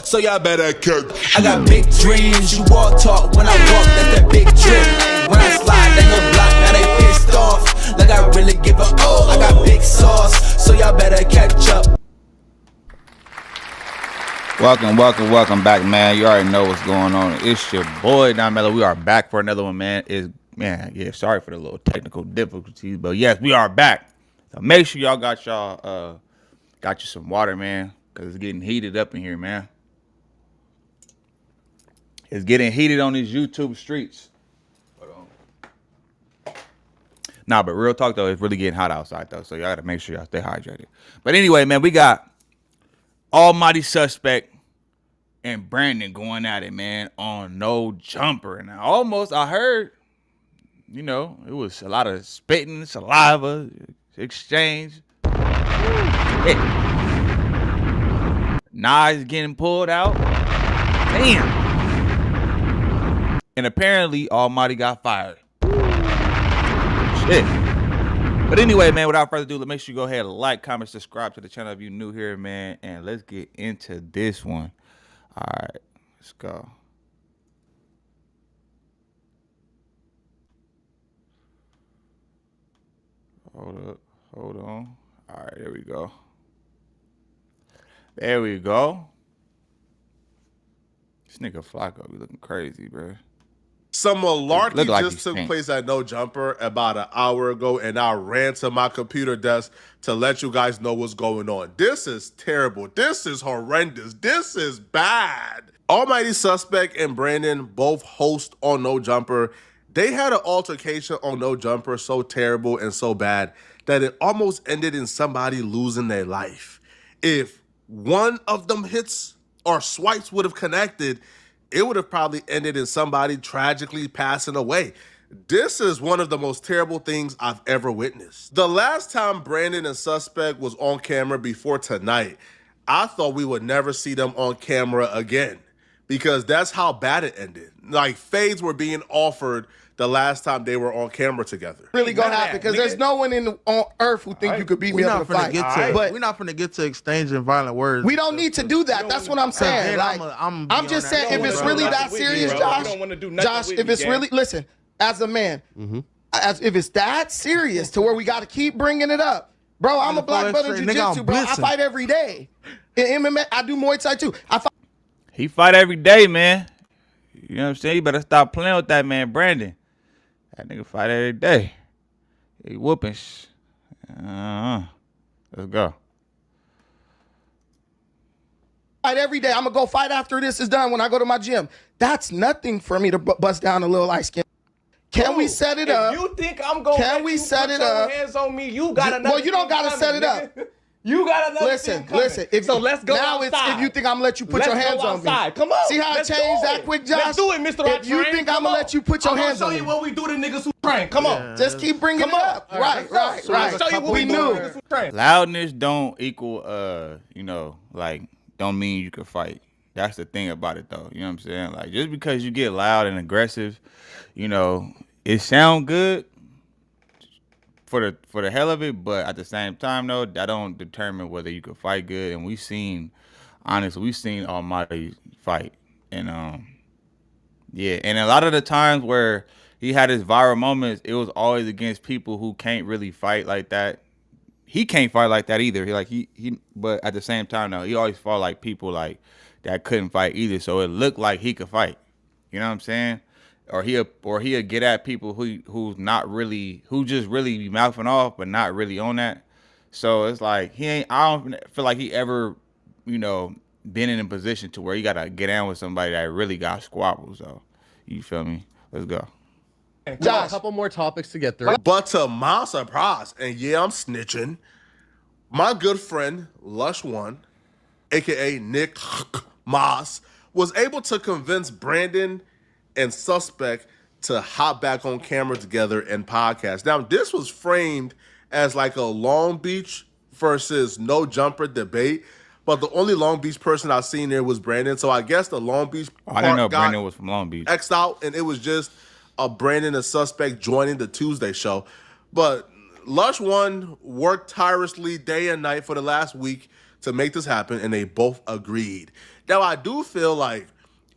so y'all better cook. I got big dreams, you all talk when I walk, that's that big drip. When I slide down your block, now they pissed off, like I really give a oh. I got big sauce, so y'all better catch up. Welcome back, man. You already know what's going on. It's your boy Don Mello. We are back for another one, man. Sorry for the little technical difficulties, but yes, we are back. So make sure y'all got you some water, man, because it's getting heated up in here, man. It's getting heated on these YouTube streets. Nah, but real talk though, it's really getting hot outside though, so y'all gotta make sure y'all stay hydrated. But anyway, man, we got Almighty Suspect and Brandon going at it, man, on No Jumper. And I heard, it was a lot of spitting, saliva, exchange. Knives getting pulled out. Damn. And apparently, Almighty got fired. Shit. But anyway, man, without further ado, make sure you go ahead and like, comment, subscribe to the channel if you're new here, man. And let's get into this one. All right, let's go. Hold on. All right, there we go. This nigga Flacco be looking crazy, bro. Some malarkey just took place at No Jumper about an hour ago, and I ran to my computer desk to let you guys know what's going on. This is terrible. This is horrendous. This is bad. Almighty Suspect and Brandon, both host on No Jumper, they had an altercation on No Jumper so terrible and so bad that it almost ended in somebody losing their life. If one of them hits or swipes would have connected, it would have probably ended in somebody tragically passing away. This is one of the most terrible things I've ever witnessed. The last time Brandon and Suspect was on camera before tonight, I thought we would never see them on camera again because that's how bad it ended. Like, fades were being offered the last time they were on camera together. Really gonna happen because there's no one on earth who think you could beat me up in a fight. We're not finna get to exchanging violent words. We don't need to do that. That's what I'm saying. Like, I'm just saying, if it's really that serious, Josh, if it's really, listen, as a man, if it's that serious to where we got to keep bringing it up, bro, I'm a black belt in jiu-jitsu, bro. I fight every day. In MMA, I do Muay Thai too. He fight every day, man. You know what I'm saying? You better stop playing with that man, Brandon. That nigga fight every day. He whooping. Let's go. Fight every day. I'm going to go fight after this is done when I go to my gym. That's nothing for me to bust down a little light skin. Can we set it up? If you think I'm going to put your hands on me, you got another. Well, you don't got to set it up. You got another. Listen. So let's go now outside. If you think I'm gonna let you put your hands on me, come on. See how it changed that quick, Josh? Let's do it, Mr. If you think I'm gonna let you put your hands on me, I'm gonna show you what we do to niggas who train. Come on, just keep bringing it up. Right. Show you what we do. Loudness don't equal, don't mean you can fight. That's the thing about it, though. You know what I'm saying? Like, just because you get loud and aggressive, it sound good for the hell of it, but at the same time, though, that don't determine whether you can fight good. And we've seen Almighty fight, and and a lot of the times where he had his viral moments, it was always against people who can't really fight like that. He can't fight like that either. But at the same time, though, he always fought like people like that couldn't fight either. So it looked like he could fight. You know what I'm saying? Or he'll get at people who just really be mouthing off, but not really on that. So it's like I don't feel like he ever, been in a position to where you gotta get down with somebody that really got squabbles. So you feel me? Let's go. Josh, a couple more topics to get through. But to my surprise, and yeah, I'm snitching, my good friend Lush One, aka Nick Moss, was able to convince Brandon and Suspect to hop back on camera together and podcast. Now, this was framed as like a Long Beach versus No Jumper debate, but the only Long Beach person I've seen there was Brandon. So I guess the Long Beach I didn't know Brandon was from Long Beach. X'd out, and it was just a Brandon and Suspect joining the Tuesday show. But Lush One worked tirelessly day and night for the last week to make this happen, and they both agreed. Now, I do feel like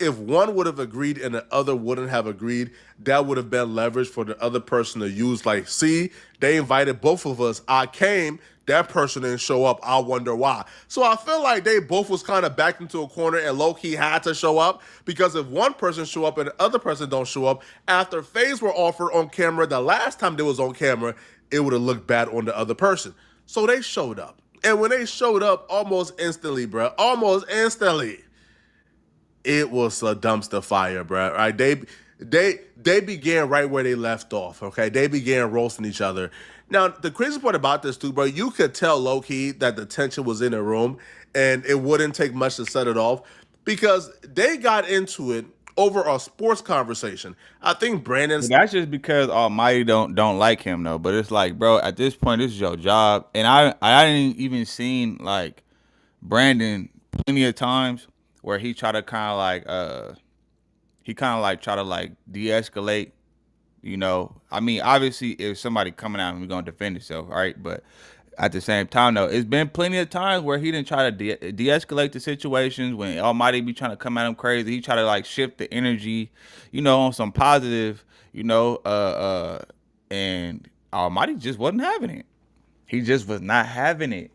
if one would have agreed and the other wouldn't have agreed, that would have been leverage for the other person to use. Like, see, they invited both of us. I came. That person didn't show up. I wonder why. So I feel like they both was kind of backed into a corner and low-key had to show up, because if one person show up and the other person don't show up, after FaZe were offered on camera the last time they was on camera, it would have looked bad on the other person. So they showed up. And when they showed up, almost instantly, bro, it was a dumpster fire, bro. Right? They began right where they left off, okay? They began roasting each other. Now, the crazy part about this, too, bro, you could tell low-key that the tension was in the room, and it wouldn't take much to set it off, because they got into it over a sports conversation. I think Brandon's... That's just because Almighty don't like him, though. But it's like, bro, at this point, this is your job. And I didn't even seen, like, Brandon plenty of times where he try to kind of like, try to like de-escalate, you know. I mean, obviously, if somebody coming out, we're going to defend himself, right? But at the same time, though, it's been plenty of times where he didn't try to de-escalate the situations. When Almighty be trying to come at him crazy, he try to like shift the energy, you know, on some positive, you know, and Almighty just wasn't having it. He just was not having it,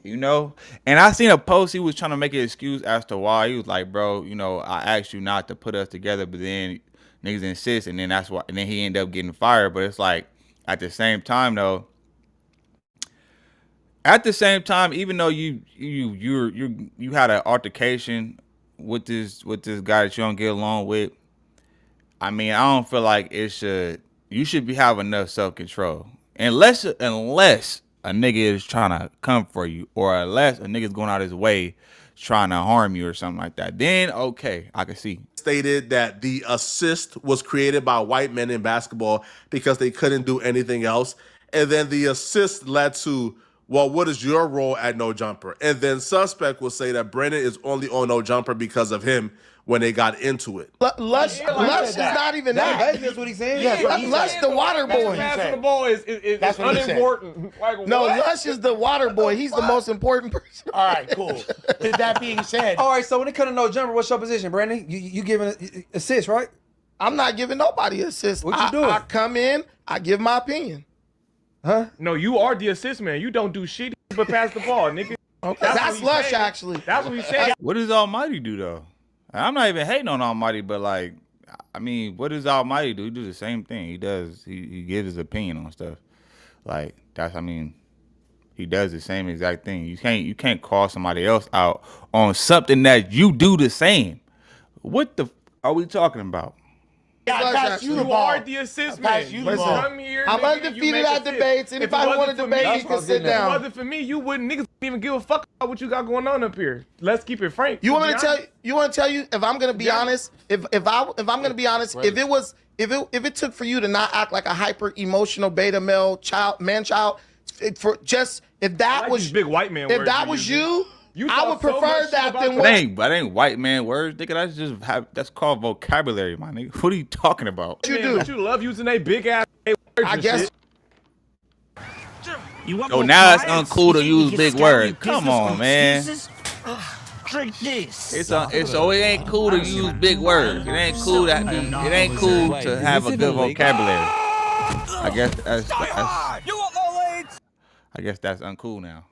you know. And I seen a post, he was trying to make an excuse as to why. He was like, bro, you know, I asked you not to put us together, but then niggas insist, and then that's why, and then he ended up getting fired. But it's like, at the same time, though, even though you had an altercation with this guy that you don't get along with, I mean, I don't feel like you should be having enough self-control. Unless a nigga is trying to come for you, or unless a nigga's going out his way trying to harm you or something like that, then okay, I can see. Stated that the assist was created by white men in basketball because they couldn't do anything else. And then the assist led to, well, what is your role at No Jumper? And then Suspect will say that Brennan is only on No Jumper because of him when they got into it. Lush is not even that. That's what he's saying. Yeah, Lush the water boy. Passing the ball is unimportant. No, Lush is the water boy. He's the most important person. All right, cool. With that being said. All right, so when it comes to No Jumper, what's your position, Brandon? You giving assist, right? I'm not giving nobody assist. What you doing? I come in, I give my opinion. Huh? No, you are the assist man. You don't do shit but pass the ball, nigga. Okay, that's Lush, actually. That's what he said. What does Almighty do, though? I'm not even hating on Almighty, but like, I mean, what does Almighty do? He do the same thing. He does. He gives his opinion on stuff. Like, that's, I mean, he does the same exact thing. You can't call somebody else out on something that you do the same. What the are we talking about? Yeah, you are the assist man. You come here, I'm undefeated at debates. Anybody want to debate, you can sit down. If it wasn't for me, you wouldn't. Niggas wouldn't even give a fuck about what you got going on up here. Let's keep it frank. You want me to tell you? You want to tell you? If I'm gonna be honest, if I'm gonna be honest, if it took for you to not act like a hyper emotional beta male child, if that was big white man. If that was you. I would prefer that than what? That ain't white man words, nigga. That's called vocabulary, my nigga. What are you talking about? You do. But you love using a big ass words. I guess. Oh, now it's uncool to use big words. Come on, man. Drink this. It ain't cool to use big words. It ain't cool to have a good vocabulary. I guess that's uncool now.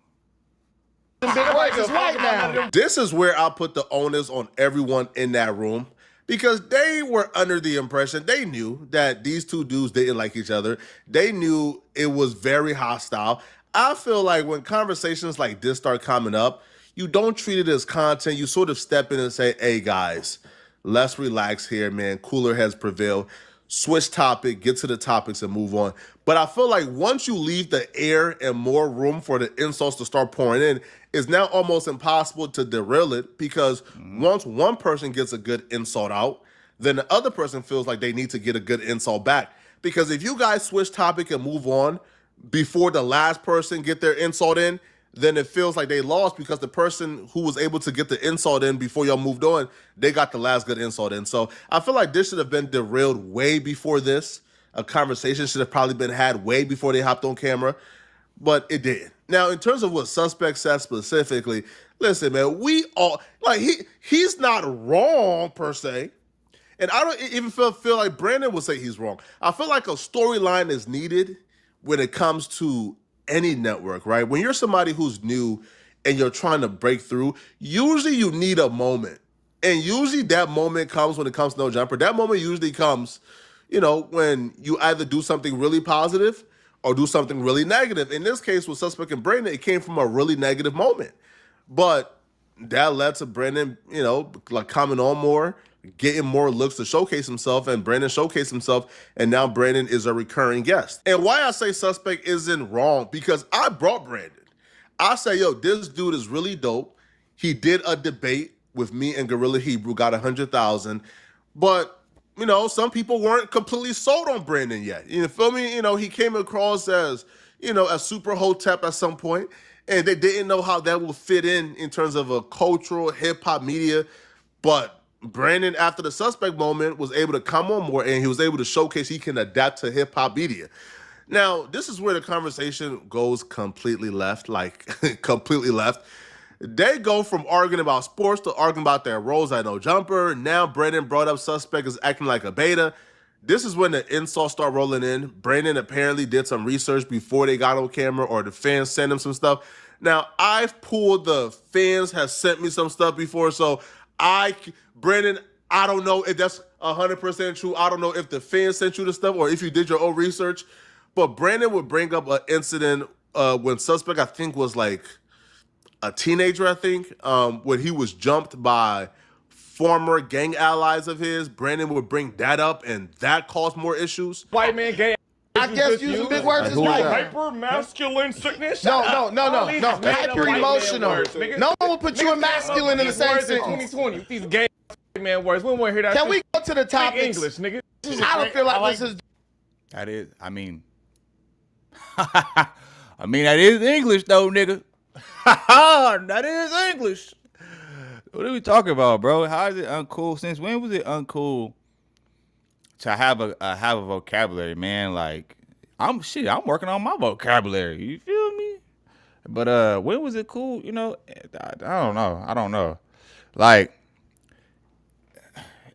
This is where I'll put the onus on everyone in that room, because they were under the impression, they knew that these two dudes didn't like each other. They knew it was very hostile. I feel like when conversations like this start coming up, you don't treat it as content. You sort of step in and say, hey guys, let's relax here, man. Cooler heads prevail. Switch topic, get to the topics and move on. But I feel like once you leave the air and more room for the insults to start pouring in, it's now almost impossible to derail it, because once one person gets a good insult out, then the other person feels like they need to get a good insult back. Because if you guys switch topic and move on before the last person get their insult in, then it feels like they lost, because the person who was able to get the insult in before y'all moved on, they got the last good insult in. So I feel like this should have been derailed way before this. A conversation should have probably been had way before they hopped on camera, but it didn't. Now, in terms of what Suspect said specifically, listen, man, we all like he's not wrong per se. And I don't even feel like Brandon would say he's wrong. I feel like a storyline is needed when it comes to any network, right? When you're somebody who's new and you're trying to break through, usually you need a moment. And usually that moment comes when it comes to No Jumper. That moment usually comes, when you either do something really positive or do something really negative. In this case with Suspect and Brandon, it came from a really negative moment. But that led to Brandon, like coming on more, getting more looks to showcase himself, and Brandon showcased himself, and now Brandon is a recurring guest. And why I say Suspect isn't wrong, because I brought Brandon. I say, yo, this dude is really dope. He did a debate with me and Gorilla Hebrew, got 100,000. But, some people weren't completely sold on Brandon yet. You feel me? He came across as, as Super Hotep at some point, and they didn't know how that will fit in terms of a cultural hip-hop media. But Brandon, after the Suspect moment, was able to come on more, and he was able to showcase he can adapt to hip-hop media. Now, this is where the conversation goes completely left, completely left. They go from arguing about sports to arguing about their roles at No Jumper. Now Brandon brought up Suspect is acting like a beta. This is when the insults start rolling in. Brandon apparently did some research before they got on camera, or the fans sent him some stuff. Now, I've pulled the fans have sent me some stuff before, so Brandon, I don't know if that's 100% true. I don't know if the fans sent you the stuff or if you did your own research. But Brandon would bring up an incident when Suspect, I think, was like a teenager, when he was jumped by former gang allies of his. Brandon would bring that up, and that caused more issues. White man, gay. I guess using big words is right. Hyper masculine sickness. No. Hyper emotional. No one will put you in masculine in the same sentence. 2020. These gay man words. We don't want to hear that. Can we go to the topic? English, nigga. I don't feel like this is. That is, that is English though, nigga. That is English. What are we talking about, bro? How is it uncool? Since when was it uncool to have a vocabulary, man? Like, I'm working on my vocabulary. You feel me? But when was it cool? I don't know. Like,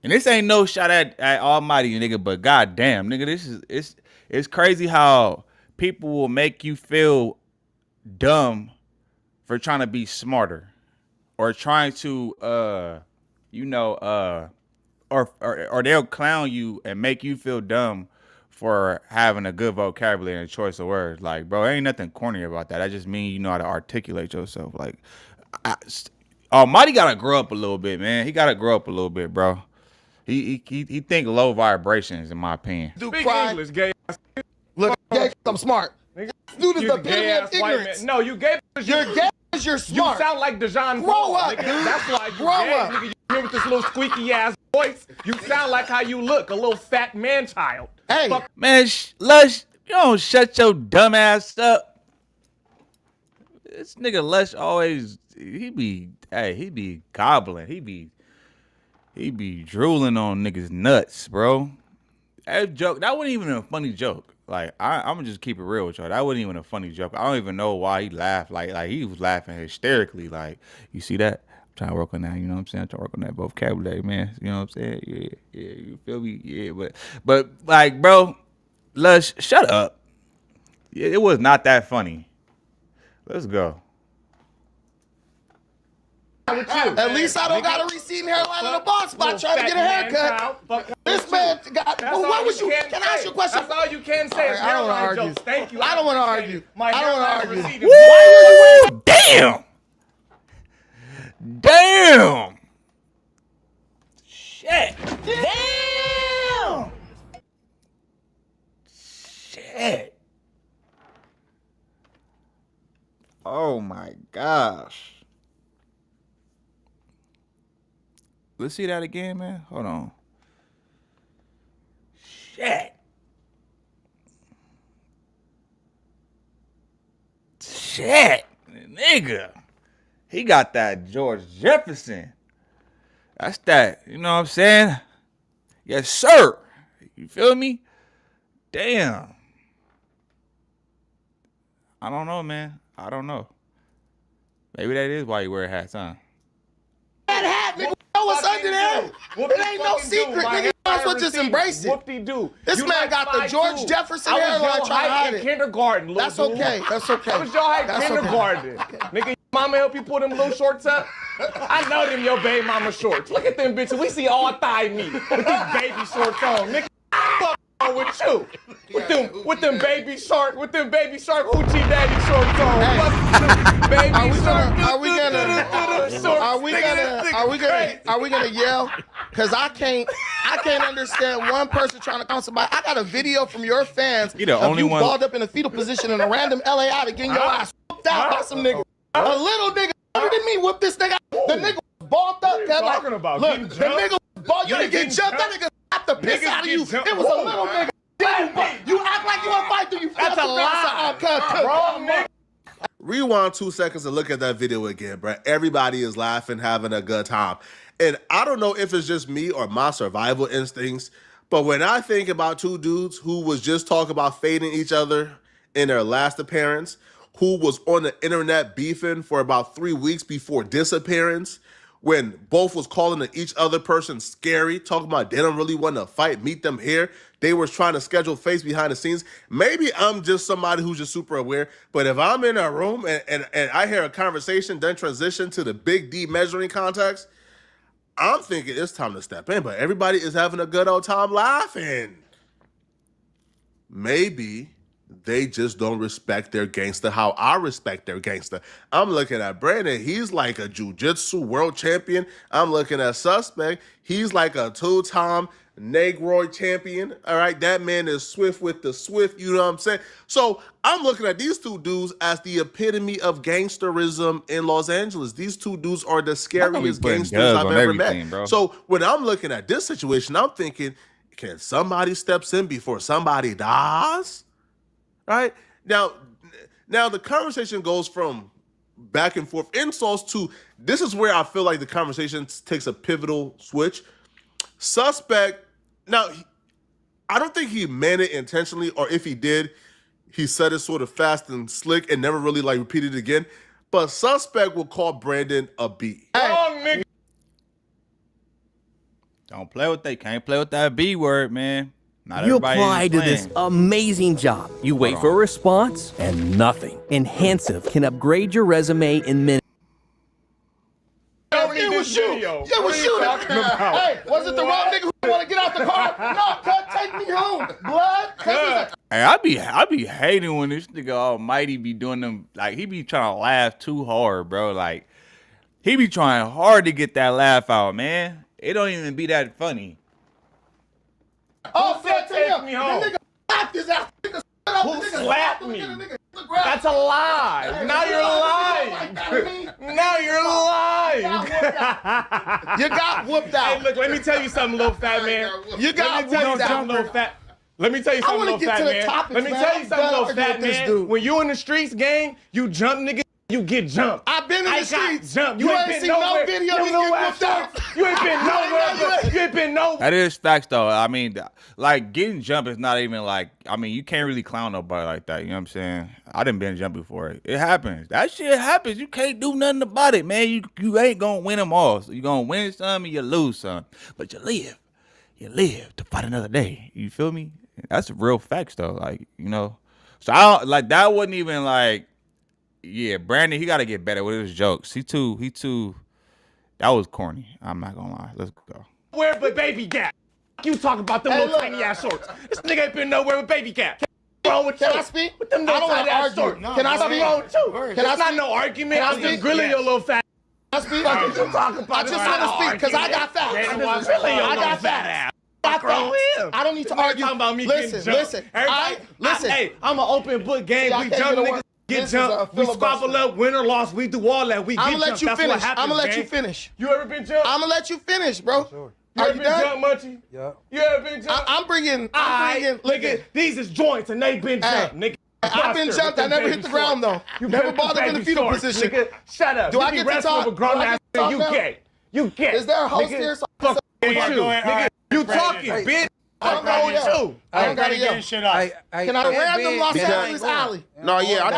and this ain't no shot at Almighty, nigga. But goddamn, nigga, it's crazy how people will make you feel dumb for trying to be smarter, or trying to or they'll clown you and make you feel dumb for having a good vocabulary and choice of words. Like, bro, ain't nothing corny about that. That just means you know how to articulate yourself. Like, Almighty gotta grow up a little bit, man. He gotta grow up a little bit, bro. He think low vibrations, in my opinion. Speak English, gay. Look, gay, I'm smart. Dude is the epitome of ignorance. No, you gay. You're gay because you're smart. You sound like Dejan. Grow up, nigga. dude. That's why you Grow up. Nigga, you hear with this little squeaky ass voice. You sound like how you look, a little fat man child. Hey, man, Lush, you don't shut your dumb ass up. This nigga Lush always he be gobbling. He be drooling on niggas nuts, bro. That wasn't even a funny joke. Like, I'm gonna just keep it real with y'all. That wasn't even a funny joke. I don't even know why he laughed. Like he was laughing hysterically. Like, you see that? I'm trying to work on that. You know what I'm saying? I'm trying to work on that vocabulary, man. You know what I'm saying? Yeah. You feel me? Yeah. But like, bro, Lush, shut up. Yeah, it was not that funny. Let's go. At least I don't got a receding hairline in the box spot trying to get a haircut. This man got. Well, what was you? Can I ask you a question? That's all you can say. I don't want to argue. Thank you. I don't want to argue. I don't want to argue. Why are you wearing? Damn. Shit. Damn! Shit. Oh my gosh. Let's see that again, man. Hold on. Shit. Nigga. He got that George Jefferson. That's that, you know what I'm saying? Yes, sir. You feel me? Damn. I don't know, man. I don't know. Maybe that is why you wear hats, huh? That hat, nigga. Know what's under there? It ain't no secret, nigga. You might as well just embrace it. Whoop-de-doo. This man got the George Jefferson hairline trying to hide it. Kindergarten, little That's okay. That's okay. That was your height kindergarten. Nigga, your mama help you pull them little shorts up? I know them your baby mama shorts. Look at them bitches. We see all thigh meat with these baby shorts on. Nigga, fuck on with you. With them baby shark hoochie daddy shorts on. Are we gonna yell? Cause I can't understand one person trying to call somebody. I got a video from your fans you the of only you one balled up in a fetal position in a random LA out getting your ass whooped out by some nigga. A little nigga older than me whooped this nigga. The nigga was balled up. Talking about look, the nigga was balled. You didn't get jumped. That nigga slapped the piss out of you. It was a little nigga. You act like you want to fight through you. That's a lie. Wrong nigga. Rewind 2 seconds and look at that video again, bro. Everybody is laughing, having a good time. And I don't know if it's just me or my survival instincts, but when I think about two dudes who was just talking about fading each other in their last appearance, who was on the internet beefing for about 3 weeks before disappearance, when both was calling each other person scary, talking about they don't really want to fight, meet them here. They were trying to schedule face behind the scenes. Maybe I'm just somebody who's just super aware, but if I'm in a room and I hear a conversation, then transition to the big D measuring context, I'm thinking it's time to step in, but everybody is having a good old time laughing. Maybe they just don't respect their gangster how I respect their gangster. I'm looking at Brandon. He's like a jiu-jitsu world champion. I'm looking at Suspect. He's like a two-time Negroid champion. All right, that man is swift with the swift. You know what I'm saying? So I'm looking at these two dudes as the epitome of gangsterism in Los Angeles. These two dudes are the scariest gangsters I've ever met. Bro. So when I'm looking at this situation, I'm thinking, can somebody steps in before somebody dies? Right? Now the conversation goes from back and forth insults to this is where I feel like the conversation takes a pivotal switch. Suspect, now, I don't think he meant it intentionally, or if he did, he said it sort of fast and slick and never really like repeated it again. But Suspect will call Brandon a B. Wrong, nigga. Don't play with that. Can't play with that B word, man. Not you everybody apply to this amazing job. You wait for a response and nothing. Enhansive can upgrade your resume in minutes. It was you. It was you. Hey, was it the wrong nigga who want to get out the car? No, cut, take me home. Blood. Hey, I be hating when this nigga Almighty be doing them, like he be trying to laugh too hard, bro. Like he be trying hard to get that laugh out, man. It don't even be that funny. Oh, said take me home. The nigga slapped his ass. Who slapped me? That's a lie. Now you're lying. Now you're lying. You got whooped out. Hey, look, let me tell you something, little fat man. You got whooped out, little fat. Let me tell you something, little fat man. Let me tell you something, little fat man. When you in the streets, gang, you jump, nigga. You get jumped. I've been in the streets. Jumped. You ain't seen no video of me get whooped out. You ain't been nowhere. You ain't been nowhere. That is facts, though. I mean, like, getting jumped is not even like, I mean, you can't really clown nobody like that. You know what I'm saying? I done been jumped before. It happens. That shit happens. You can't do nothing about it, man. You ain't going to win them all. So you going to win some and you lose some. But you live. You live to fight another day. You feel me? That's real facts, though. Like, you know. So, that wasn't even like, yeah, Brandon, he got to get better with his jokes. He too, that was corny. I'm not going to lie. Let's go. Where but Baby Gap? You talking about them little tiny ass shorts. This nigga ain't been nowhere with Baby Gap. What's wrong with you? Can I speak? With them I don't want to ass argue. shorts. No, can I speak? Wrong with you? Can I It's not speak? no argument. Can I I'm just speak? grilling your little fat. Can I speak? What you talking about? I just want to speak because I got facts. I'm just grilling your little fat ass. I don't need to argue. Talking about me listen. Listen. Hey, I'm an open book game. We jump niggas. Get jumped. We squabble up, win or loss. We do all that. We get jumped. That's what happens, I'm gonna let you finish. You ever been jumped? I'm gonna let you finish, bro. Sure. You ever been jumped, Munchie? Yeah. You ever been jumped? I'm bringing. Nigga, these is joints and they been jumped, nigga. I've been jumped. I never hit the ground though. You never balled up in the fetal position. Nigga, shut up. Do I get to talk? You gay. You gay. Is there a host here? Fuck you, nigga. You talking, bitch. don't yell. I don't gotta yell. Can I random Los Angeles alley? No, yeah, on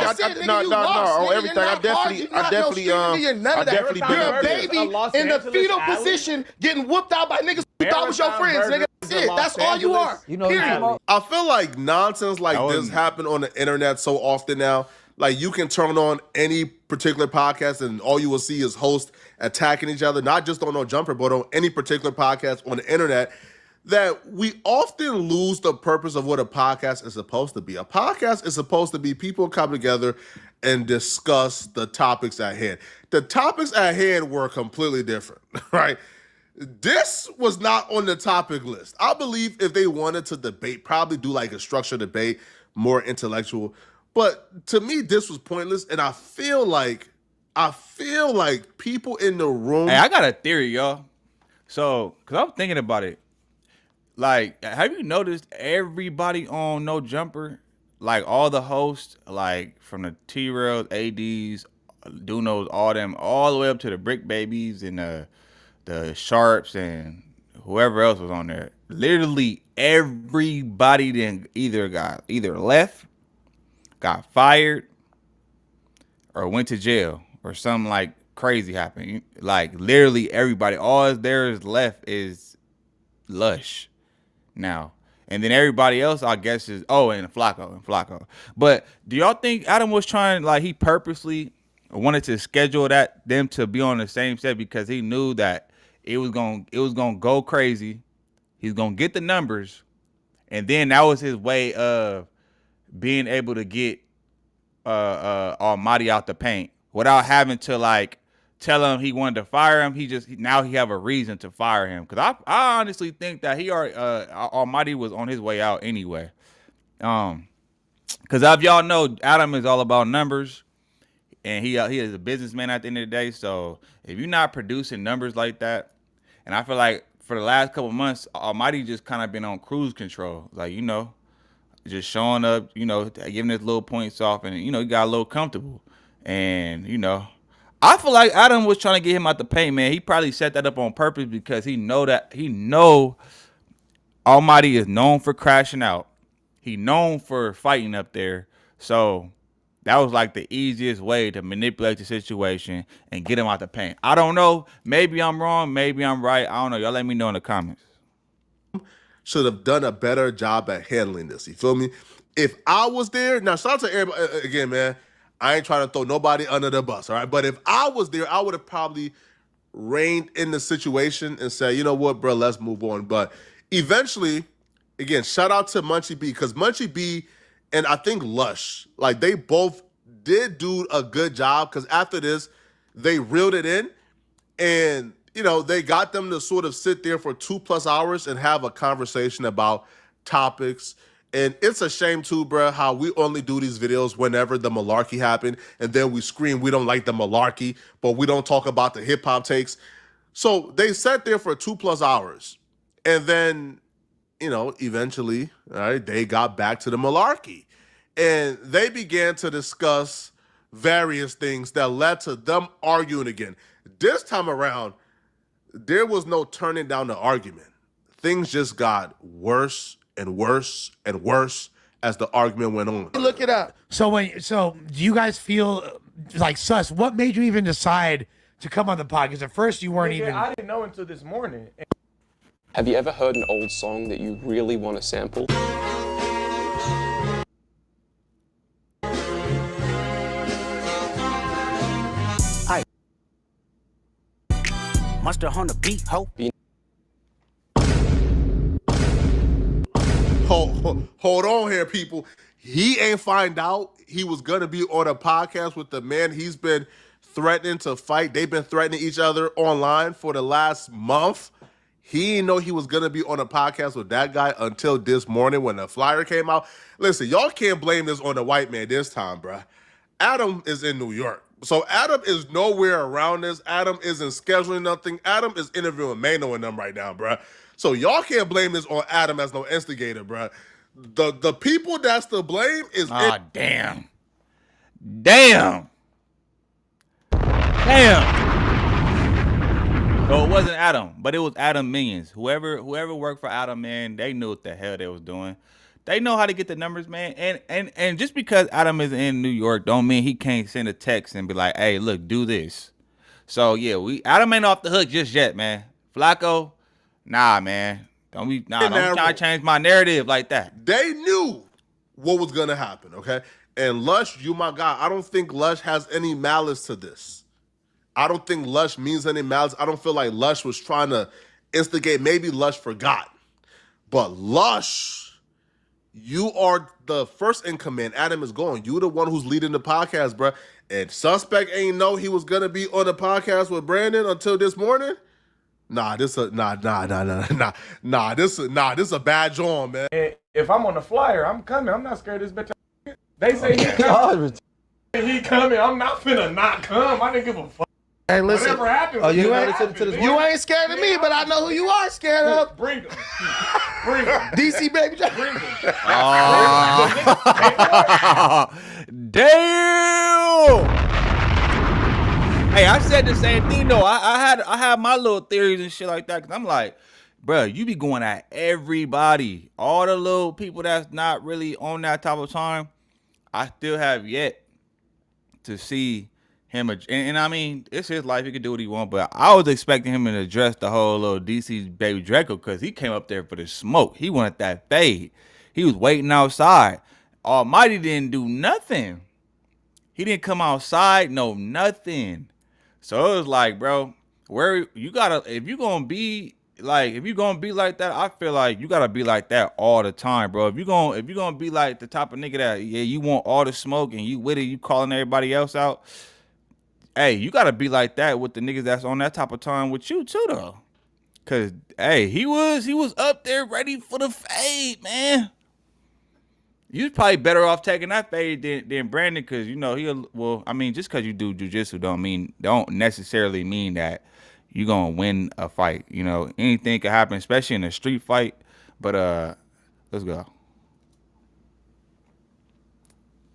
everything. I definitely. You're a baby in the fetal position, getting whooped out by niggas who thought was your friends, nigga. That's it. That's all you are. Period. I feel like nonsense like this happen on the internet so often now. Like, you can turn on any particular podcast and all you will see is hosts attacking each other, not just on No Jumper, but on any particular podcast on the internet, that we often lose the purpose of what a podcast is supposed to be. A podcast is supposed to be people come together and discuss the topics at hand. The topics at hand were completely different, right? This was not on the topic list. I believe if they wanted to debate, probably do like a structured debate, more intellectual. But to me, this was pointless, and I feel like people in the room. Hey, I got a theory, y'all. So, cause I'm thinking about it. Like, have you noticed everybody on No Jumper, like all the hosts, like from the T-Rails, ADs, Dunos, all them, all the way up to the Brick Babies and the Sharps and whoever else was on there. Literally everybody then either left, got fired, or went to jail, or something like crazy happened. Like, literally everybody. All there is left is Lush now. And then everybody else, I guess, is, and Flacco. But do y'all think Adam was trying, like, he purposely wanted to schedule them to be on the same set because he knew that it was gonna go crazy. He's gonna get the numbers, and then that was his way of being able to get Almighty out the paint without having to like tell him he wanted to fire him. Now he have a reason to fire him, because I honestly think that he already Almighty was on his way out anyway. Because if y'all know, Adam is all about numbers, and he is a businessman at the end of the day. So if you're not producing numbers like that, and I feel like for the last couple months, Almighty just kind of been on cruise control, like, you know, just showing up, you know, giving his little points off, and, you know, he got a little comfortable. And, you know, I feel like Adam was trying to get him out the paint, man. He probably set that up on purpose because he know Almighty is known for crashing out. He known for fighting up there. So that was like the easiest way to manipulate the situation and get him out the paint. I don't know. Maybe I'm wrong. Maybe I'm right. I don't know. Y'all let me know in the comments. Should have done a better job at handling this. You feel me? If I was there, now shout out to everybody again, man. I ain't trying to throw nobody under the bus, all right? But if I was there, I would have probably reined in the situation and said, you know what, bro, let's move on. But eventually, again, shout out to Munchie B, because Munchie B and I think Lush, like, they both did do a good job, because after this, they reeled it in, and, you know, they got them to sort of sit there for 2+ hours and have a conversation about topics. And it's a shame too, bro, how we only do these videos whenever the malarkey happened, and then we scream we don't like the malarkey, but we don't talk about the hip-hop takes. So they sat there for 2+ hours, and then, you know, eventually, all right, they got back to the malarkey, and they began to discuss various things that led to them arguing again. This time around, there was no turning down the argument. Things just got worse and worse and worse as the argument went on. Look it up. So do you guys feel like, Sus, what made you even decide to come on the pod? Because at first you weren't even. I didn't know until this morning. Have you ever heard an old song that you really want to sample? Hi. Mustard on the beat, ho. Hold on here, people. He ain't find out he was going to be on a podcast with the man he's been threatening to fight. They've been threatening each other online for the last month. He didn't know he was going to be on a podcast with that guy until this morning when the flyer came out. Listen, y'all can't blame this on the white man this time, bruh. Adam is in New York. So Adam is nowhere around this. Adam isn't scheduling nothing. Adam is interviewing Mano and them right now, bruh. So y'all can't blame this on Adam as no instigator, bruh. The people that's to blame is... Damn. No, it wasn't Adam, but it was Adam Millions. Whoever worked for Adam, man, they knew what the hell they was doing. They know how to get the numbers, man. And just because Adam is in New York don't mean he can't send a text and be like, hey, look, do this. So yeah, Adam ain't off the hook just yet, man. Flacco, nah, man. Don't try to change my narrative like that. They knew what was gonna happen, okay? And Lush, you my guy. I don't think Lush has any malice to this. I don't think Lush means any malice. I don't feel like Lush was trying to instigate. Maybe Lush forgot. But Lush, you are the first in command. Adam is gone. You the one who's leading the podcast, bro. And Suspect ain't know he was gonna be on the podcast with Brandon until this morning. This a bad joint, man. And if I'm on the flyer, I'm coming. I'm not scared of this bitch. They say he coming. He coming. I'm not finna not come. I didn't give a fuck. Hey, listen. Whatever happens. You ain't scared of me, but I know who you are scared of. Bring them. Bring them. DC baby. Bring them. Damn. Hey, I said the same thing though. I had my little theories and shit like that because I'm like, bro, you be going at everybody, all the little people that's not really on that type of time. I still have yet to see him, and I mean, it's his life. He can do what he wants, but I was expecting him to address the whole little DC baby Draco because he came up there for the smoke. He wanted that fade. He was waiting outside. Almighty didn't do nothing. He didn't come outside, no nothing. So it was like, bro, where you gotta, if you're gonna be like that, I feel like you gotta be like that all the time, bro. If you're gonna be like the type of nigga that, yeah, you want all the smoke and you with it, you calling everybody else out. Hey, you gotta be like that with the niggas that's on that type of time with you too, though. Cause hey, he was up there ready for the fade, man. You was probably better off taking that fade than Brandon, cause you know just cause you do jujitsu don't necessarily mean that you gonna win a fight. You know, anything could happen, especially in a street fight. But let's go.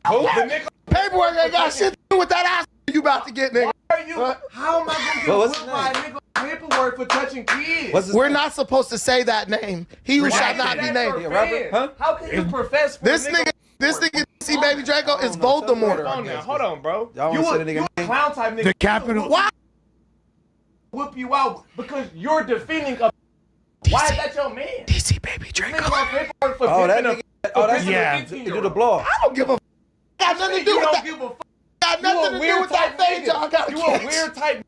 Paperwork ain't got shit to do with that ass you about to get, nigga. How am I gonna get by nigga paperwork for touching kids? We're not supposed to say that name. He who shall not be named. Yeah, Robert? Huh? How can you profess for this nigga? This nigga, see, baby Draco is Voldemort. Hold on, bro. You a clown type nigga. The capital. Why? Whoop you out because you're defending a. Why is that your man? DC baby Draco. Yeah. Do the blog. I don't give a. Got nothing to do with that. Got nothing to do with that fade, y'all. You a weird type.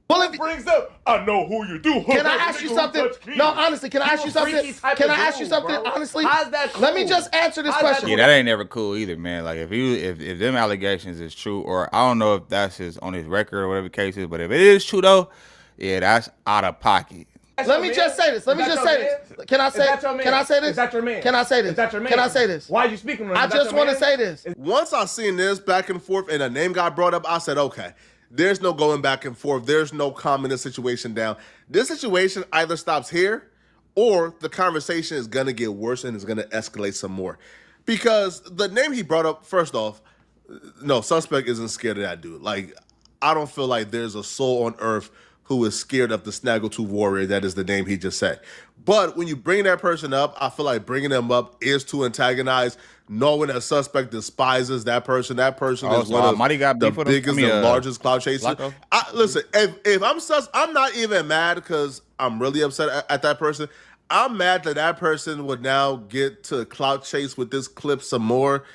Well, if brings up, I know who you do. Can I ask you something? No, honestly, can I ask you something? Can I ask you something? Honestly, how's that cool? Let me just answer this question. Yeah, that ain't never cool either, man. Like if them allegations is true, or I don't know if that's on his record or whatever the case is, but if it is true though, yeah, that's out of pocket. Let me just say this. Can I say this? Can I say this? Is that your man? Can I say this? Is that your man? Can I say this? Why are you speaking to him? I just want to say this. Once I seen this back and forth and a name got brought up, I said, okay, there's no going back and forth. There's no calming the situation down. This situation either stops here or the conversation is going to get worse and it's going to escalate some more. Because the name he brought up, first off, no, Suspect isn't scared of that dude. Like, I don't feel like there's a soul on earth who is scared of the Snaggletooth Warrior. That is the name he just said. But when you bring that person up, I feel like bringing them up is to antagonize, knowing that Suspect despises that person. That person is one of the biggest and largest cloud chasers. Listen, if I'm sus, I'm not even mad because I'm really upset at that person. I'm mad that that person would now get to cloud chase with this clip some more,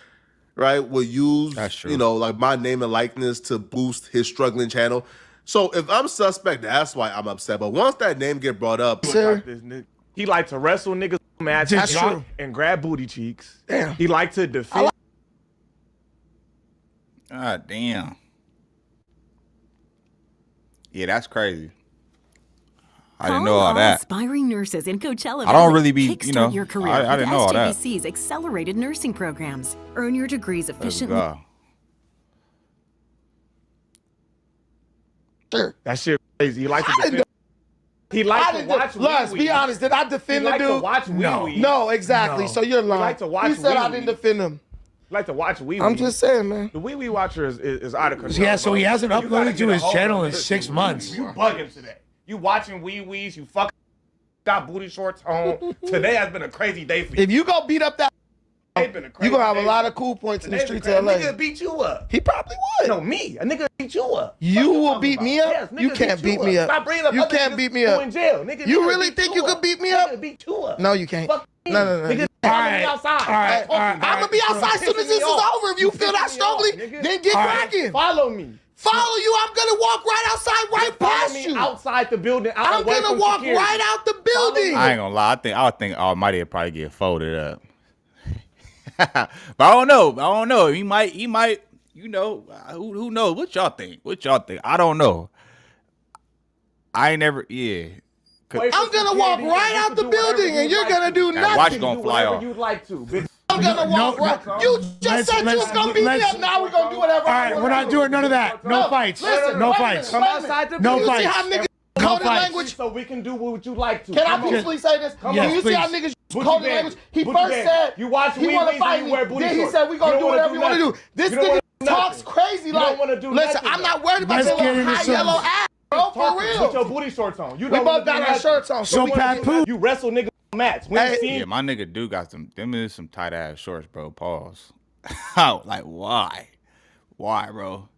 right? Will use, like my name and likeness to boost his struggling channel. So if I'm Suspect, that's why I'm upset. But once that name get brought up, he like to wrestle niggas matches and grab booty cheeks. Damn. He like to defend. God damn. Yeah, that's crazy. I didn't know all that. Aspiring nurses in Coachella. I don't really be, your career I didn't know all that. STVC's accelerated nursing programs. Earn your degrees efficiently. That shit crazy. He likes to defend. He likes to watch Let's be honest. Did I defend the dude? He likes to watch Wee-Wee. No, exactly. No. So you're lying. He likes to watch He said I Wee-Wee. didn't defend him. He likes to watch Wee-Wee. I'm just saying, man. The Wee-Wee watcher is out of control. Yeah, so he hasn't You gotta uploaded get to a his hold channel of in this. 6 months. You bugging today. You watching Wee Wees, you fucking got booty shorts home. Today has been a crazy day for you. If you go beat up that, you're gonna have a lot of cool points in the streets of LA. A nigga beat you up. He probably would. No, me. A nigga beat you up. You will beat me up? Yes, you can't beat me up. Stop bringing up you can't beat me up. In jail. Nigga, you really think you could beat me up? Beat you up. No, you can't. No. Nigga, I'm outside. I'm gonna be outside as soon as this is over. If you feel that strongly, then get cracking. Follow me. Follow you. I'm gonna walk right outside, right past you. Outside the building. I'm gonna walk right out the building. I ain't gonna lie. I think Almighty would probably get folded up. But I don't know. He might. You know, who knows? What y'all think? I don't know. I ain't never. Yeah. I'm gonna walk right out the building, and you're gonna do nothing. Watch gonna fly off. You'd like to, bitch. I'm gonna walk right. You just said you was gonna beat me up. Now we're gonna do whatever. All right, we're not doing none of that. No fights. No fights. Come outside the No building. fights. You see how niggas coded language? So we can do what you like to. Can I peacefully say this? Yes, you see how niggas coded language? He first said he want to fight me. Then he said we gonna do whatever you want to do. This nigga talks crazy like. Listen, I'm not worried about your high yellow ass. Bro, for real. With your booty shorts on. You we both got our shirts on. So Pat Pooh. You wrestle niggas on mats. Yeah, my nigga do got them is some tight ass shorts, bro. Pause. Like why? Why, bro?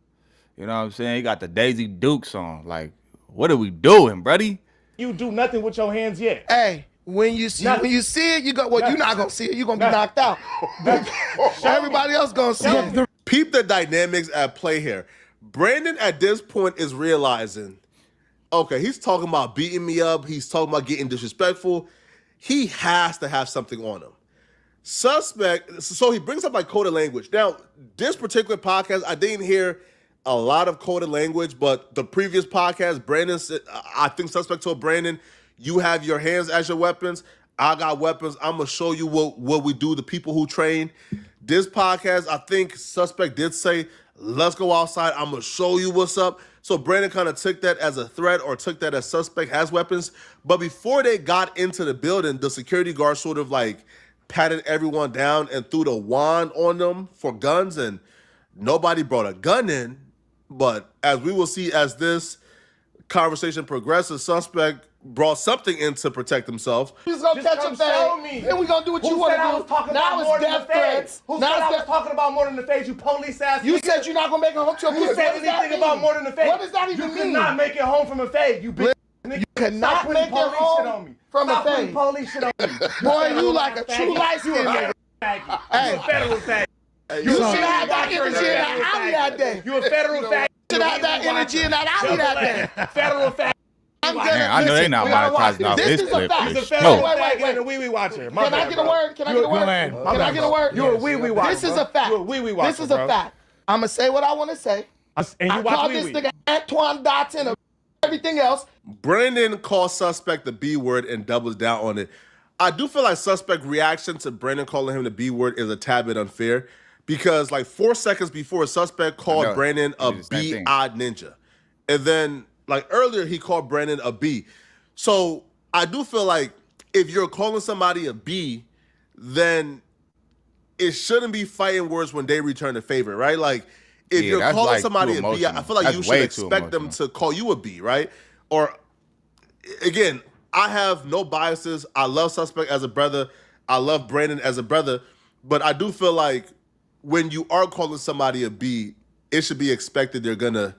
You know what I'm saying? He got the Daisy Dukes on. Like, what are we doing, buddy? You do nothing with your hands yet. Hey, when you see it, you go. Well, you're not gonna see it. You're gonna be knocked out. Everybody else gonna see it. Peep the dynamics at play here. Brandon at this point is realizing, okay, he's talking about beating me up. He's talking about getting disrespectful. He has to have something on him. Suspect, so he brings up like coded language. Now, this particular podcast, I didn't hear a lot of coded language, but the previous podcast, Brandon said, I think Suspect told Brandon, you have your hands as your weapons. I got weapons. I'm going to show you what we do, the people who train. This podcast, I think Suspect did say, let's go outside. I'm going to show you what's up. So Brandon kind of took that as a threat or took that as Suspect has weapons. But before they got into the building, the security guard sort of like patted everyone down and threw the wand on them for guns. And nobody brought a gun in. But as we will see as this conversation progresses, Suspect brought something in to protect himself. He's gonna catch a fade. Then we gonna do what you want to do. Now it's death threats. Who said I was talking about more than the face? You police ass. You said you're not gonna make it home to a Who said anything about more than the face? What does that even mean? You could not make it home from a fade. You bitch. You cannot make it home from a fade. Police shit on me. Boy, you like a true light skin nigga. Hey, you a federal fag. You should have had that energy in that alley that day. You a federal fag. You should have had that energy in that alley that day. Federal fag. I know they not monetizing off this clip. He's a federal fag and a wee-wee watcher. Can I get a word? Can I get a word? Can I get a word? You're a wee-wee watcher. This is a fact. You're a wee-wee watcher. This is a fact. I'm going to say what I want to say. And you I call this nigga Antoine Dotson or everything else. Brandon calls Suspect the B word and doubles down on it. I do feel like Suspect reaction to Brandon calling him the B word is a tad bit unfair because like 4 seconds before, Suspect called Brandon a B-odd ninja. And then like earlier, he called Brandon a B. So I do feel like if you're calling somebody a B, then it shouldn't be fighting words when they return the favor, right? Like if you're calling like somebody a B, I feel like you should expect them to call you a B, right? Or again, I have no biases. I love Suspect as a brother. I love Brandon as a brother. But I do feel like when you are calling somebody a B, it should be expected they're going to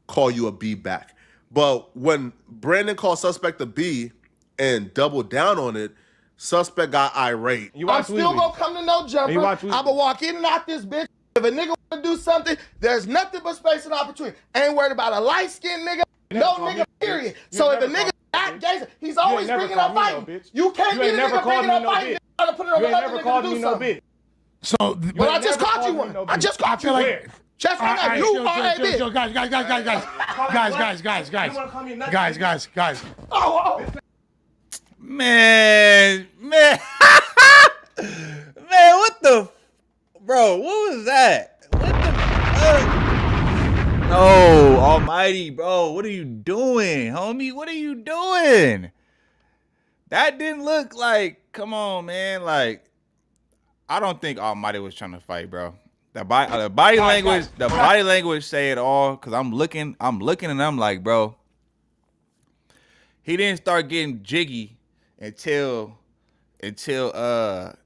call you a B back. But when Brandon called Suspect a B and doubled down on it, Suspect got irate. I'm still going to come to no jumper. I'm going to walk in and out this bitch. If a nigga want to do something, there's nothing but space and opportunity. Ain't worried about a light-skinned nigga, no nigga, period. So if a nigga that gay, he's always bringing up fighting. You can't get a nigga bringing up fighting. Trying to put it on another nigga to do something. So, but I just caught you one. I just caught you one. Just like you are a bitch. Guys. Oh. Man, what the, bro? What was that? What the? No, Almighty, bro. What are you doing, homie? What are you doing? That didn't look like. Come on, man. Like, I don't think Almighty was trying to fight, bro. The body language say it all. Cause I'm looking and I'm like, bro, he didn't start getting jiggy until the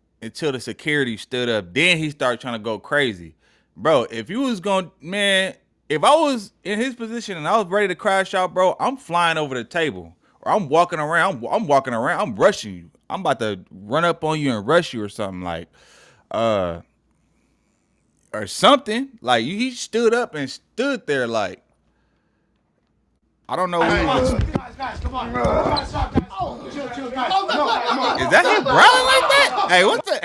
security stood up. Then he started trying to go crazy. Bro, if you was if I was in his position and I was ready to crash out, bro, I'm flying over the table. Or I'm walking around, I'm rushing you. I'm about to run up on you and rush you or something or something. Like he stood up and stood there like, I don't know what he was. Guys, come on. Stop, guys. Oh, chill, guys. No. Is that him growling like that? Hey, what the?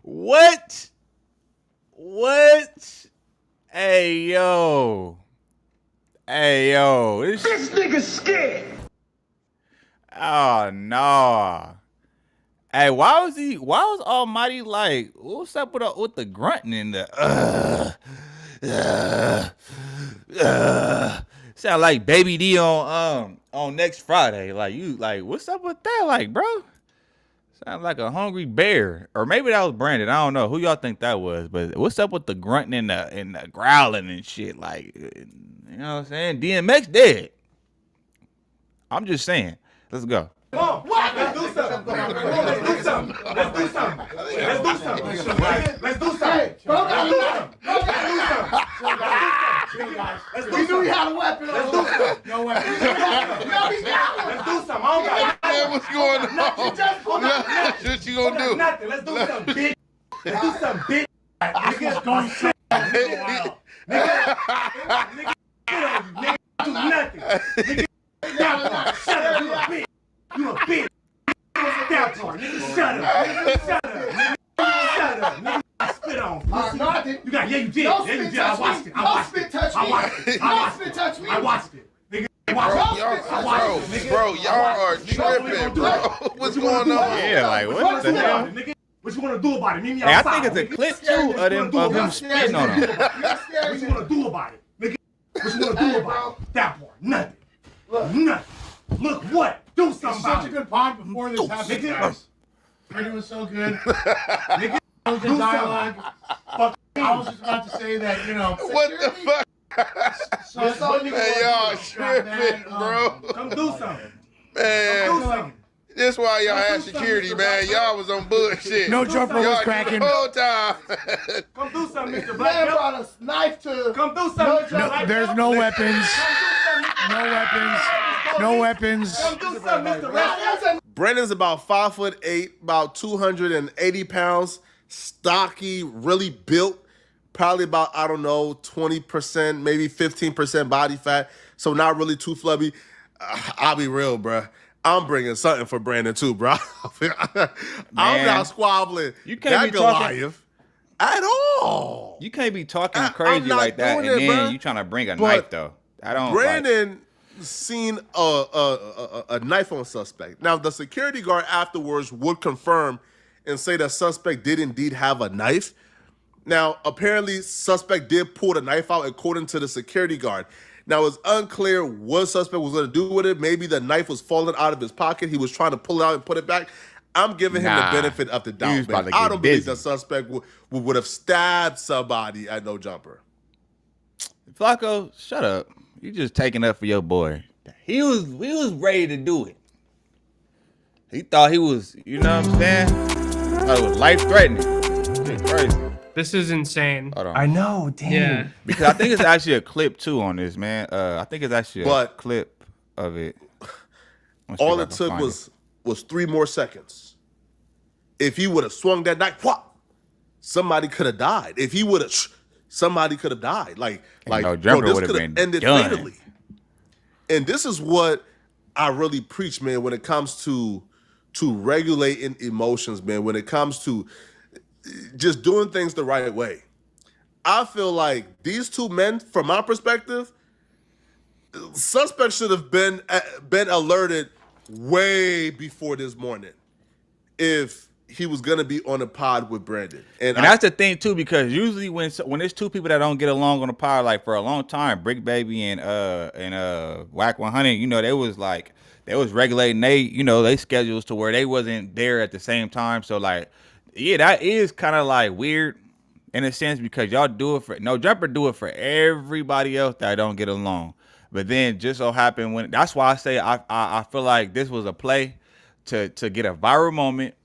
What? Hey, yo. This nigga's scared. Oh, no. Hey, why was Almighty like, what's up with the grunting and the sound like Baby D on next Friday. Like what's up with that? Like, bro, sound like a hungry bear. Or maybe that was Brandon. I don't know who y'all think that was, but what's up with the grunting and the growling and shit? Like, you know what I'm saying? DMX dead. I'm just saying. Let's go. Come on, what? Let's do something. Let's do something. We knew he had a weapon. Let's do something. No weapon. Let's do something. What's going on? What you gonna do? Nothing. Let's do something, bitch. Let's do something, bitch. Niggas going so wild. Nigga, do nothing. Nigga, shut up, you a bitch. You a bitch. That part, nigga, shut up. Shut up, nigga. I spit on. You got, you did. I watched it. I watched it. Nigga, Bro, y'all are tripping, bro. What's going on? Yeah, like what the hell? Nigga, what you want to do about it? Meet me Hey, I outside. think it's a clip too of him spitting on him. What you want to do about it? Nigga, what you want to do about it? That part, nothing. Nothing. Look what? Do something about it. Such a good pod before this happened, guys. Brady was so good. Nigga, It was a dialogue. I was just about to say that, you know. What the fuck? Hey, y'all tripping, bro. Come do something. Man, this why y'all had security, man. Y'all was on bullshit. No jumper was cracking. The whole time. Come do something, Mr. Black Belt. brought a knife to. Come do something. No, there's no weapons. No weapons. Come do something, Mr. Black Belt. Brandon's about 5'8", about 280 pounds, stocky, really built, probably about, 20%, maybe 15% body fat, so not really too flubby. I'll be real, bro. I'm bringing something for Brandon too, bro. I'm not squabbling. You can't be Goliath at all. You can't be talking crazy like that, and then you trying to bring a knife though. I don't. Brandon seen a knife on suspect. Now the security guard afterwards would confirm and say that suspect did indeed have a knife. Now apparently suspect did pull the knife out according to the security guard. Now it's unclear what suspect was going to do with it. Maybe the knife was falling out of his pocket. He was trying to pull it out and put it back. I'm giving him the benefit of the doubt. Man. I don't believe the suspect would have stabbed somebody at No Jumper. Flacco, shut up. You just taking up for your boy. He was ready to do it. He thought he was, you know what I'm saying? Thought it was life-threatening. It's crazy. This is insane. Hold on. I know, damn. Yeah. Because I think it's actually a clip too on this, man. I think it's actually a clip of it. All it took was 3 more seconds. If he would have swung that knife, somebody could have died. If he would have, somebody could have died. Like No Jumper this would have could been have ended done. fatally. And this is what I really preach, man, when it comes to regulating emotions, man, when it comes to just doing things the right way. I feel like these two men, from my perspective, suspects should have been alerted way before this morning if he was gonna be on a pod with Brandon. And that's the thing too, because usually when there's two people that don't get along on a pod, like for a long time, Brick Baby and Whack 100, you know, they was regulating they schedules to where they wasn't there at the same time. So like, yeah, that is kind of like weird in a sense because y'all do it for No Jumper do it for everybody else that don't get along. But then just so happened when that's why I say I feel like this was a play to get a viral moment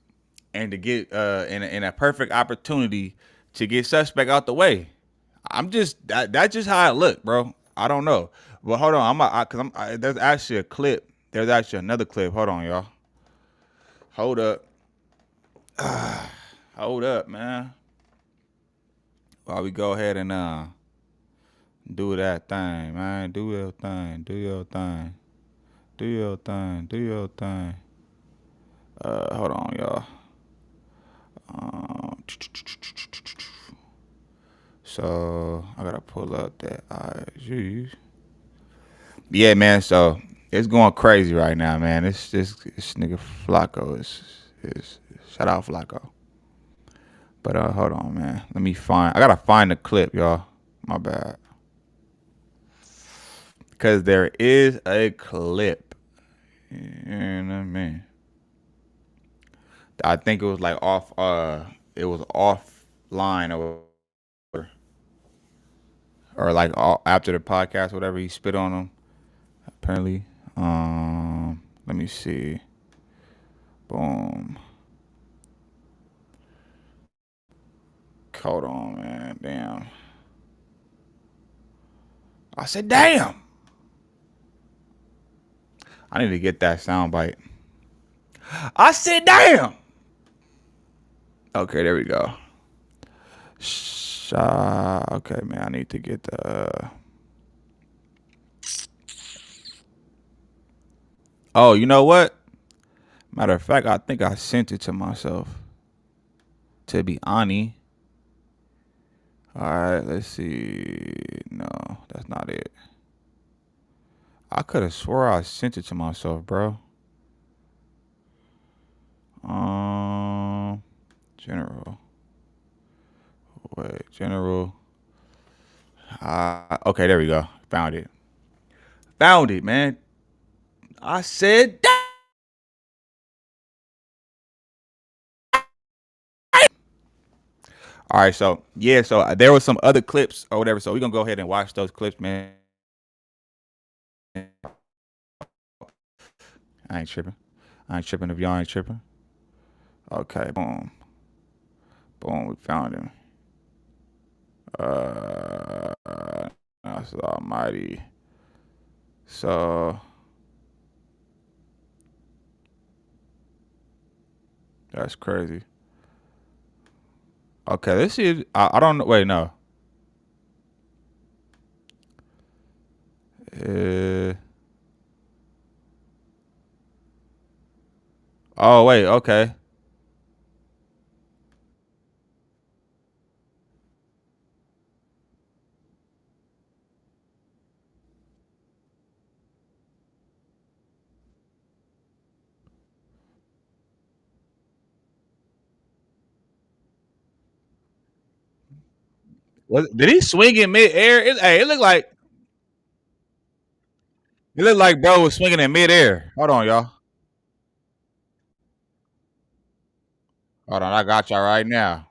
and to get in a perfect opportunity to get Suspect out the way. I'm just that's just how it looked, bro. I don't know. But hold on, there's actually a clip. There's actually another clip. Hold on, y'all. Hold up. Hold up, man. While we go ahead and do that thing, man. Do your thing. Do your thing. Do your thing. Do your thing. Hold on, y'all. So I gotta pull up that IG. Yeah, man. So it's going crazy right now, man. This nigga Flacco is shout out Flacco. But hold on, man. I gotta find the clip, y'all. My bad. Because there is a clip. You know what I mean? I think it was like off. It was offline or like after the podcast, whatever. He spit on him. Apparently. Let me see. Boom. Hold on, man. Damn. I said, damn. I need to get that sound bite. I said, damn. Okay, there we go. Okay, man. I need to get the. Oh, you know what? Matter of fact, I think I sent it to myself. To be honest. All right, let's see. No, that's not it. I could have swore I sent it to myself, bro. General. Wait, general. Okay, there we go. Found it. Found it, man. I said that. All right, so yeah, so there was some other clips or whatever. So we're gonna go ahead and watch those clips, man. I ain't tripping if y'all ain't tripping. Okay, boom. Boom, we found him. That's almighty. So that's crazy. Okay, let's see. I don't know. Wait, no. Oh, wait. Okay. Did he swing in midair? It looked like bro was swinging in midair. Hold on, y'all. Hold on, I got y'all right now.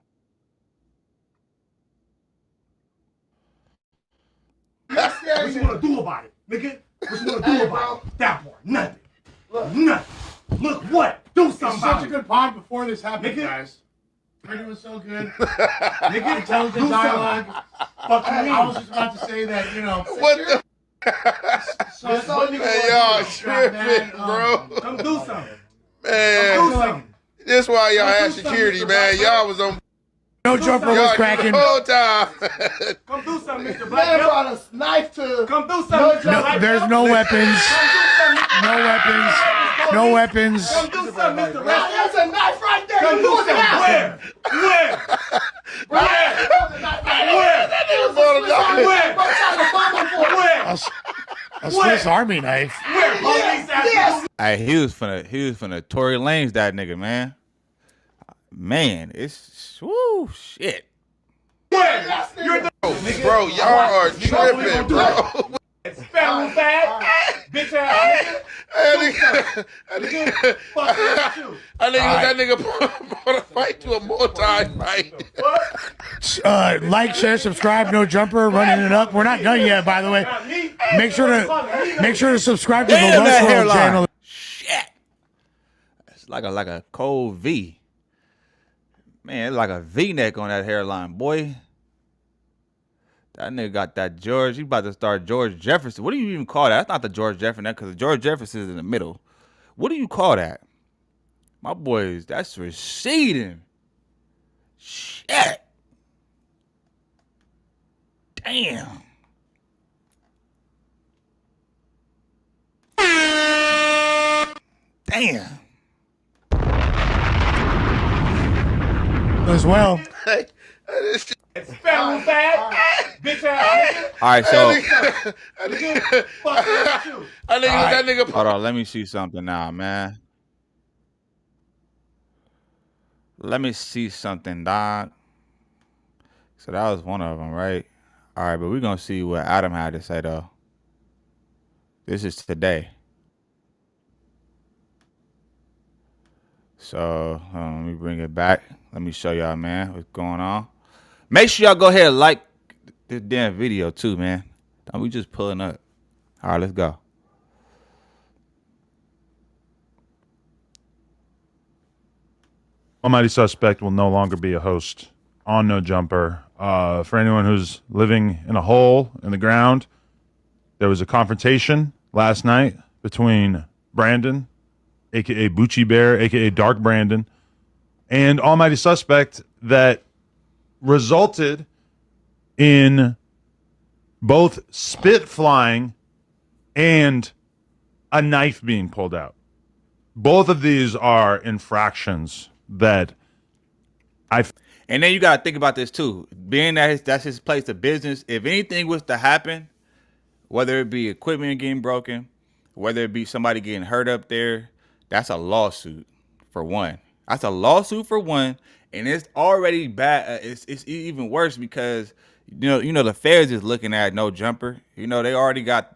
What you wanna do about it, nigga? What you wanna do about it? That part, nothing. Nothing. Look what? Do something about it. Such a good pod before this happened, guys. It was so good. Nigga, intelligent dialogue. Fuck you. I was just about to say that, you know. What the? Man, y'all tripping, bro. Come do something. Man, come do something. This why y'all had security, man. Y'all was on. No jumper was cracking. The whole time. Come do something, Mr. Black. Man brought a knife to. Come do something. No, there's no weapons. No weapons. No weapons. Come do something, Mr. Black. There's a knife right there. Come do something. Where? A Swiss Army knife. Where? Yes. Hey, he was finna Tory Lanez that nigga, man. Man, it's woo shit. Where? Bro, y'all are tripping, bro. Federal bag. Bitch ass nigga. That nigga brought a fight to a multi-fight. Like, share, subscribe. No Jumper running it up. We're not done yet, by the way. Make sure to subscribe to the Westworld channel. Shit, it's like a cold V. Man, it's like a V-neck on that hairline, boy. That nigga got that George. He about to start George Jefferson. What do you even call that? That's not the George Jefferson, because the George Jefferson is in the middle. What do you call that? My boys, that's receding. Shit. Damn. Damn. As well. Federal fat, bitch ass nigga. All right, so That nigga. hold on, let me see something now, man. Let me see something, dog. So that was one of them, right? All right, but we're gonna see what Adam had to say though. This is today. So let me bring it back. Let me show y'all, man, what's going on. Make sure y'all go ahead and like this damn video too, man. Don't we just pulling up. All right, let's go. Almighty Suspect will no longer be a host on No Jumper. For anyone who's living in a hole in the ground, there was a confrontation last night between Brandon, a.k.a. Bucci Bear, a.k.a. Dark Brandon, and Almighty Suspect that resulted in both spit flying and a knife being pulled out. Both of these are infractions that and then you got to think about this too. Being that that's his place of business, if anything was to happen, whether it be equipment getting broken, whether it be somebody getting hurt up there, that's a lawsuit for one. That's a lawsuit for one. And it's already bad. It's even worse because you know the feds is looking at No Jumper. You know they already got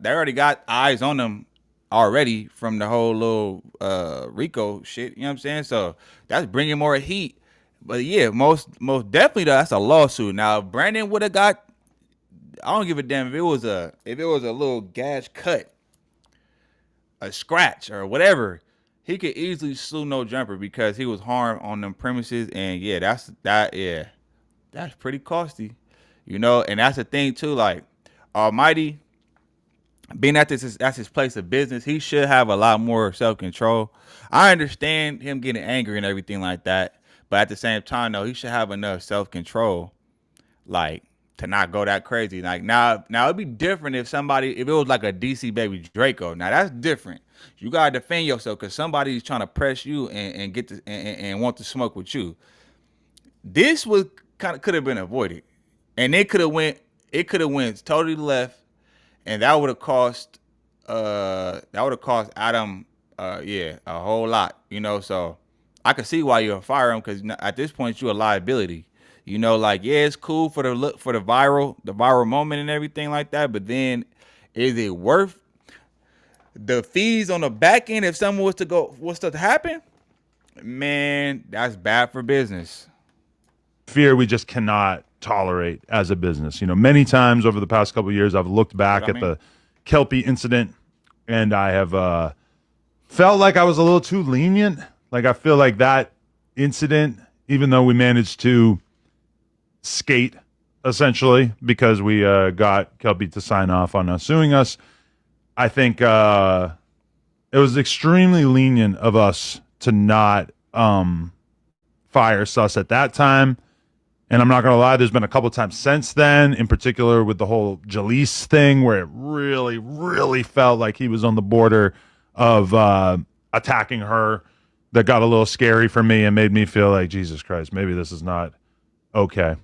eyes on them already from the whole little Rico shit. You know what I'm saying? So that's bringing more heat. But yeah, most definitely that's a lawsuit. Now if Brandon would have got, I don't give a damn if it was a little gash cut, a scratch or whatever. He could easily sue No Jumper because he was harmed on them premises, and yeah, that's pretty costly, you know. And that's the thing too. Like Almighty, being at that's his place of business, he should have a lot more self-control. I understand him getting angry and everything like that, but at the same time, though, he should have enough self-control, like to not go that crazy. Like now it'd be different if it was like a DC Baby Draco. Now that's different. You gotta defend yourself because somebody's trying to press you and get to and want to smoke with you. This could have been avoided, and it could have went totally left, and that would have cost Adam a whole lot, you know. So I could see why you'll fire him because at this point you're a liability. You know, like yeah, it's cool for the viral moment and everything like that, but then is it worth the fees on the back end if someone was to happen? Man, that's bad for business. Fear we just cannot tolerate as a business. You know, many times over the past couple of years, I've looked back at the Kelpie incident, and I have felt like I was a little too lenient. Like I feel like that incident, even though we managed to skate essentially because we got Kelpie to sign off on suing us, I think it was extremely lenient of us to not fire Sus at that time. And I'm not going to lie, there's been a couple times since then, in particular with the whole Jalise thing, where it really, really felt like he was on the border of attacking her. That got a little scary for me and made me feel like, Jesus Christ, maybe this is not okay.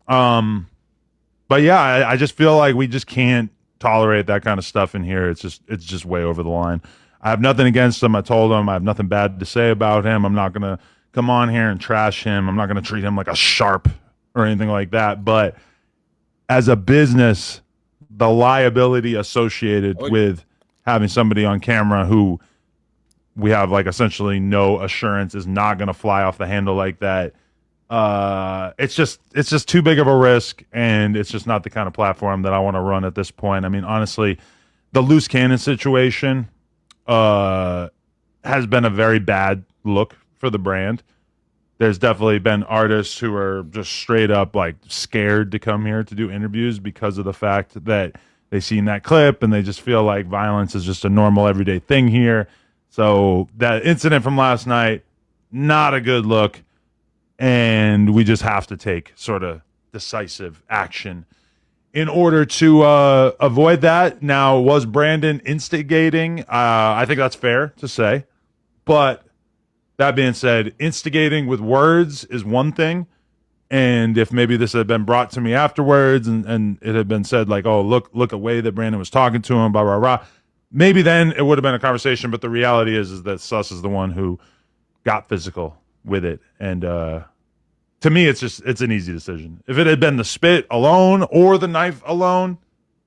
But yeah, I just feel like we just can't tolerate that kind of stuff in here. It's just way over the line. I have nothing against him. I told him I have nothing bad to say about him. I'm not going to come on here and trash him. I'm not going to treat him like a sharp or anything like that. But as a business, the liability associated with having somebody on camera who we have like essentially no assurance is not going to fly off the handle like that. It's just too big of a risk, and it's just not the kind of platform that I want to run at this point. I mean, honestly, the loose cannon situation has been a very bad look for the brand. There's definitely been artists who are just straight up like scared to come here to do interviews because of the fact that they've seen that clip and they just feel like violence is just a normal everyday thing here. So that incident from last night, not a good look. And we just have to take sort of decisive action in order to avoid that. Now, was Brandon instigating? I think that's fair to say. But that being said, instigating with words is one thing. And if maybe this had been brought to me afterwards and it had been said like, oh, look a way that Brandon was talking to him, blah, blah, blah. Maybe then it would have been a conversation. But the reality is that Sus is the one who got physical with it. And to me, it's an easy decision. If it had been the spit alone or the knife alone,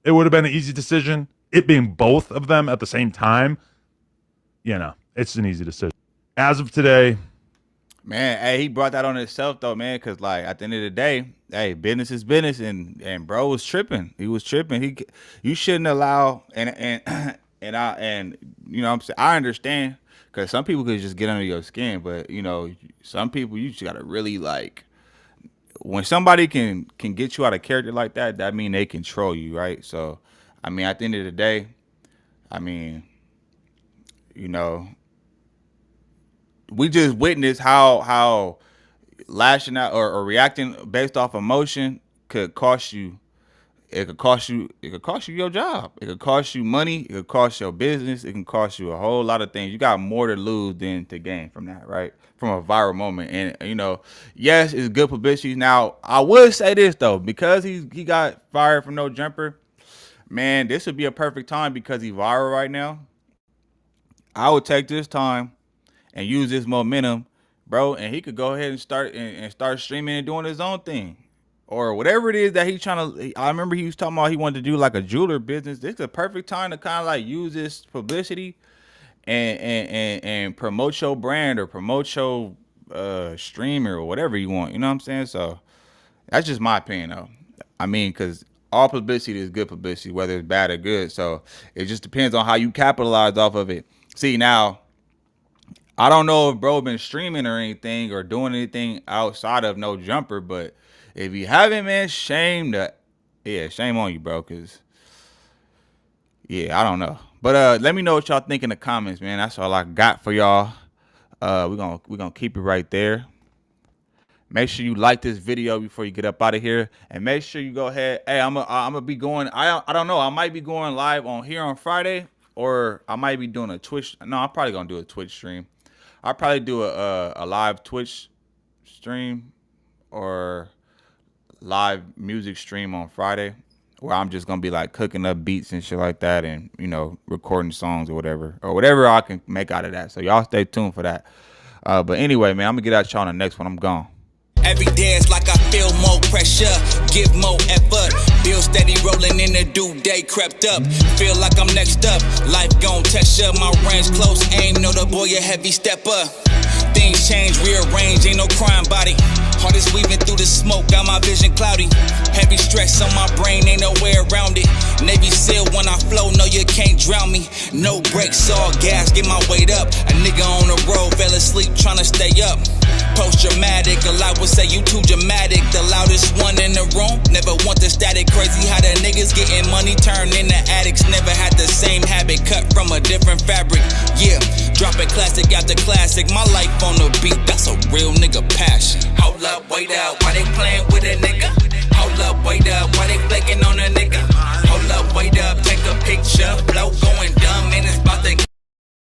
it would have been an easy decision. It being both of them at the same time, it's an easy decision. As of today, man, hey, he brought that on himself though, man, because like at the end of the day, hey, business is business, and bro was tripping. He was tripping. You shouldn't allow and you know what I'm saying, I understand. Because some people could just get under your skin, but, some people you just got to really, like, when somebody can get you out of character like that, that mean they control you, right? So, I mean, at the end of the day, I mean, we just witnessed how lashing out or reacting based off emotion could cost you. It could cost you your job. It could cost you money. It could cost your business. It can cost you a whole lot of things. You got more to lose than to gain from that, right? From a viral moment. And, yes, it's good publicity. Now, I would say this, though, because he got fired from No Jumper, man, this would be a perfect time because he's viral right now. I would take this time and use this momentum, bro, and he could go ahead and start streaming and doing his own thing. Or whatever it is that he's trying to. I remember he was talking about he wanted to do like a jeweler business. This is a perfect time to kind of like use this publicity and promote your brand or promote your streamer or whatever you want. You know what I'm saying? So that's just my opinion, though. I mean, because all publicity is good publicity, whether it's bad or good. So it just depends on how you capitalize off of it. See, now, I don't know if bro been streaming or anything or doing anything outside of No Jumper, but if you haven't, man, shame on you, bro, because, I don't know. But let me know what y'all think in the comments, man. That's all I got for y'all. We're gonna keep it right there. Make sure you like this video before you get up out of here. And make sure you go ahead. Hey, I'm gonna be going, I don't know, I might be going live on Friday, or I might be doing a Twitch. No, I'm probably gonna do a Twitch stream. I'll probably do a live Twitch stream or live music stream on Friday, where I'm just gonna be like cooking up beats and shit like that, and recording songs or whatever I can make out of that. So y'all stay tuned for that. But anyway, man, I'm gonna get at y'all on the next one. I'm gone. Every day it's like I feel more pressure, give more effort. Bill steady rolling in the due day crept up. Feel like I'm next up, life gon' test ya. My range close, aim, know the boy a heavy stepper. Things change, rearrange, ain't no crime body. Heart is weaving through the smoke, got my vision cloudy. Heavy stress on my brain, ain't no way around it. Navy SEAL when I flow, no you can't drown me. No brakes, all gas, get my weight up. A nigga on the road, fell asleep tryna stay up. Post dramatic, a lot would say you too dramatic. The loudest one in the room, never want the static. Crazy how the niggas getting money turned into addicts. Never had the same habit, cut from a different fabric. Yeah, dropping classic after classic. My life on the beat, that's a real nigga passion. Hold up, wait up, why they playing with a nigga? Hold up, wait up,